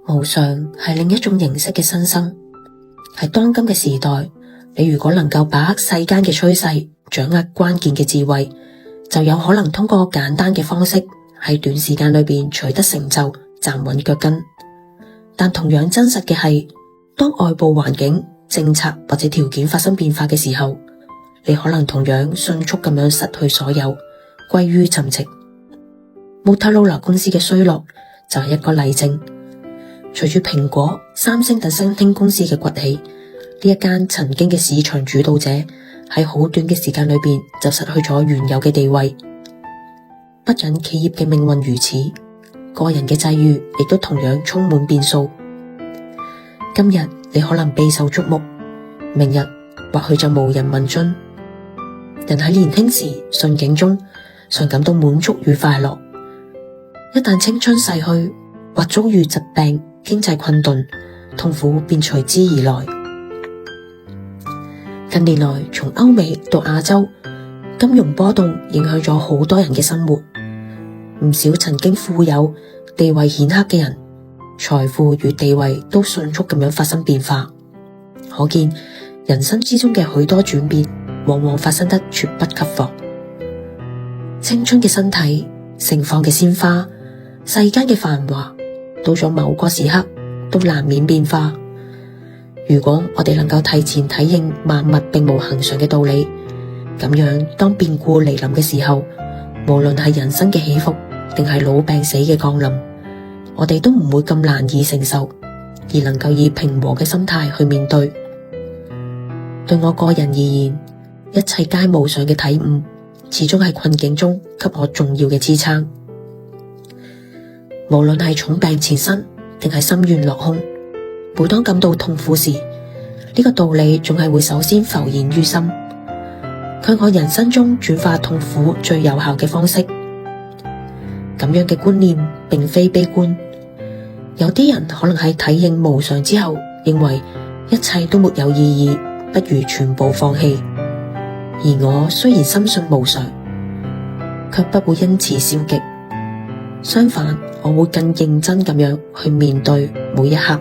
無常係另一種形式嘅新生。喺當今嘅時代，你如果能夠把握世間嘅趨勢，掌握關鍵嘅智慧，就有可能通過簡單嘅方式喺短時間裏邊取得成就，站穩腳跟。但同樣真實嘅係，當外部環境、政策或者條件發生變化嘅時候，你可能同樣迅速咁樣失去所有，歸於沉寂。摩托羅拉公司嘅衰落就係一個例證。隨住蘋果、三星等新興公司嘅崛起，呢一間曾經嘅市場主導者喺好短嘅時間裏邊就失去咗原有嘅地位。不僅企業嘅命運如此，個人嘅際遇亦都同樣充滿變數。今日你可能備受矚目，明日或許就無人問津。人喺年輕時順境中常感到滿足與快樂，一旦青春逝去，或遭遇疾病、經濟困頓，痛苦便隨之而來。近年來，從歐美到亞洲，金融波動影響咗好多人嘅生活。唔少曾經富有、地位顯赫嘅人，財富與地位都迅速咁樣發生變化。可見人生之中嘅許多轉變，往往發生得猝不及防。青春嘅身體、盛放嘅鮮花、世間嘅繁華，到咗某個時刻都難免變化。如果我哋能夠提前體認萬物並無恆常嘅道理，咁樣當變故嚟臨嘅時候，無論係人生嘅起伏，定係老病死嘅降臨，我哋都唔會咁難以承受，而能夠以平和嘅心態去面對。對我個人而言，一切皆無常嘅體悟，始終係困境中給我重要嘅支撐。無論係重病纏身，定係心願落空，每當感到痛苦時，呢個道理總係會首先浮現於心，佢係我人生中轉化痛苦最有效嘅方式。咁樣嘅觀念並非悲觀，有啲人可能喺體認無常之後，認為一切都沒有意義，不如全部放棄。而我雖然深信無常，卻不會因此消極，相反，我會更認真咁樣去面對每一刻。